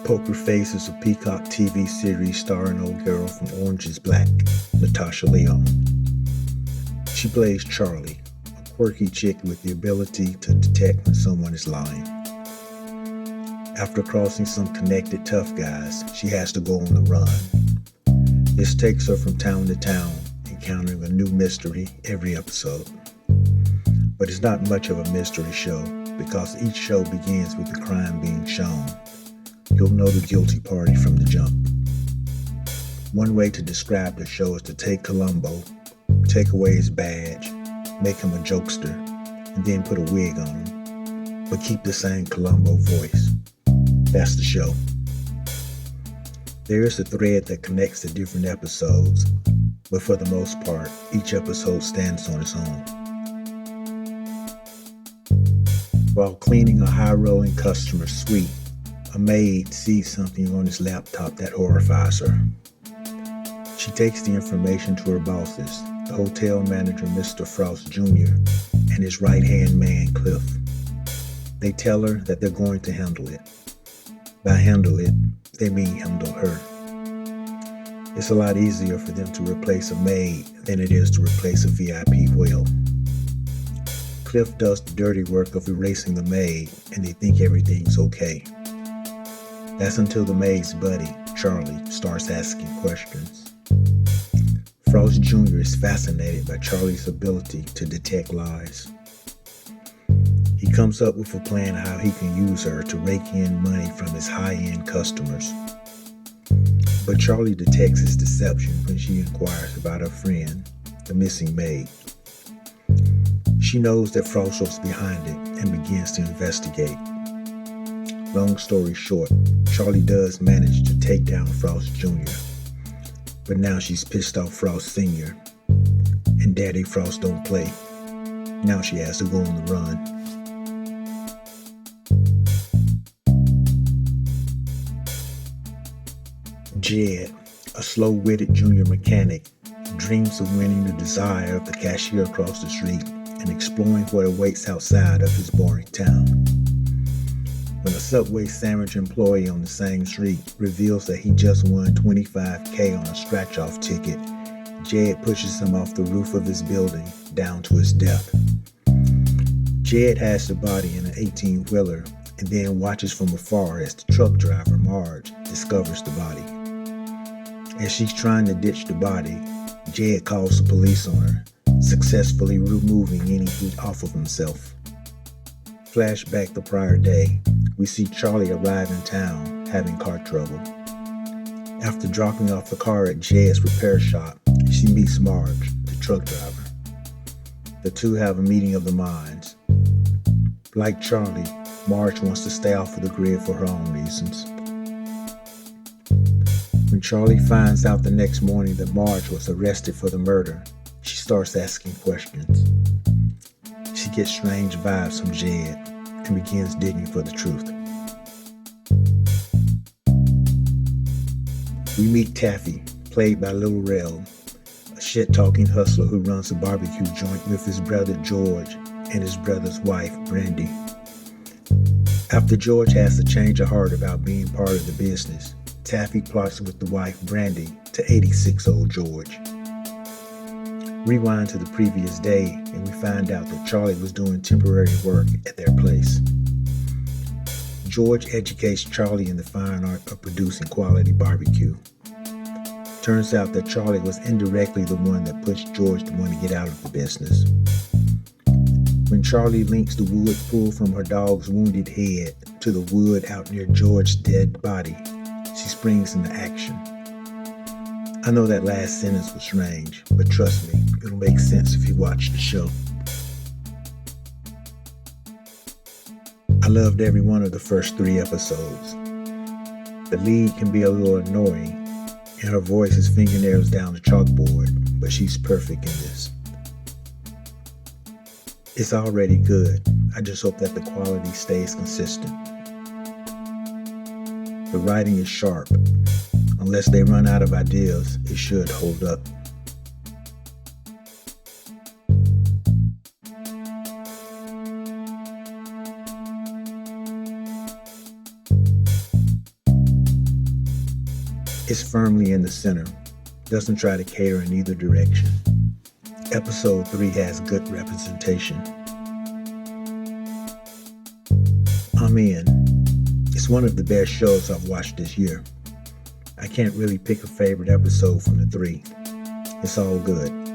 Poker Face is a Peacock TV series starring old girl from Orange is Black, Natasha Lyonne. She plays Charlie, a quirky chick with the ability to detect when someone is lying. After crossing some connected tough guys, she has to go on the run. This takes her from town to town, encountering a new mystery every episode. But it's not much of a mystery show, because each show begins with the crime being shown. You'll know the guilty party from the jump. One way to describe the show is to take Columbo, take away his badge, make him a jokester, and then put a wig on him, but keep the same Columbo voice. That's the show. There is a thread that connects the different episodes, but for the most part, each episode stands on its own. While cleaning a high-rolling customer's suite, a maid sees something on his laptop that horrifies her. She takes the information to her bosses, the hotel manager Mr. Frost Jr. and his right-hand man Cliff. They tell her that they're going to handle it. By handle it, they mean handle her. It's a lot easier for them to replace a maid than it is to replace a VIP whale. Cliff does the dirty work of erasing the maid, and they think everything's okay. That's until the maid's buddy, Charlie, starts asking questions. Frost Jr. is fascinated by Charlie's ability to detect lies. He comes up with a plan how he can use her to rake in money from his high-end customers. But Charlie detects his deception when she inquires about her friend, the missing maid. She knows that Frost was behind it and begins to investigate. Long story short, Charlie does manage to take down Frost Jr., but now she's pissed off Frost Sr., and Daddy Frost don't play. Now she has to go on the run. Jed, a slow-witted junior mechanic, dreams of winning the desire of the cashier across the street and exploring what awaits outside of his boring town. When a Subway sandwich employee on the same street reveals that he just won $25K on a scratch-off ticket, Jed pushes him off the roof of his building down to his death. Jed has the body in an 18-wheeler and then watches from afar as the truck driver, Marge, discovers the body. As she's trying to ditch the body, Jed calls the police on her, successfully removing any heat off of himself. Flashback the prior day, we see Charlie arrive in town having car trouble. After dropping off the car at Jed's repair shop, she meets Marge, the truck driver. The two have a meeting of the minds. Like Charlie, Marge wants to stay off of the grid for her own reasons. When Charlie finds out the next morning that Marge was arrested for the murder, she starts asking questions. She gets strange vibes from Jed and begins digging for the truth. We meet Taffy, played by Lil Rel, a shit-talking hustler who runs a barbecue joint with his brother George and his brother's wife, Brandy. After George has to change of heart about being part of the business, Taffy plots with the wife, Brandy, to 86-old George. Rewind to the previous day, and we find out that Charlie was doing temporary work at their place. George educates Charlie in the fine art of producing quality barbecue. Turns out that Charlie was indirectly the one that pushed George to want to get out of the business. When Charlie links the wood pulled from her dog's wounded head to the wood out near George's dead body, she springs into action. I know that last sentence was strange, but trust me, it'll make sense if you watch the show. I loved every one of the first 3 episodes. The lead can be a little annoying, and her voice is fingernails down the chalkboard, but she's perfect in this. It's already good. I just hope that the quality stays consistent. The writing is sharp. Unless they run out of ideas, it should hold up. It's firmly in the center, doesn't try to cater in either direction. Episode 3 has good representation. I'm in. It's one of the best shows I've watched this year. I can't really pick a favorite episode from the 3. It's all good.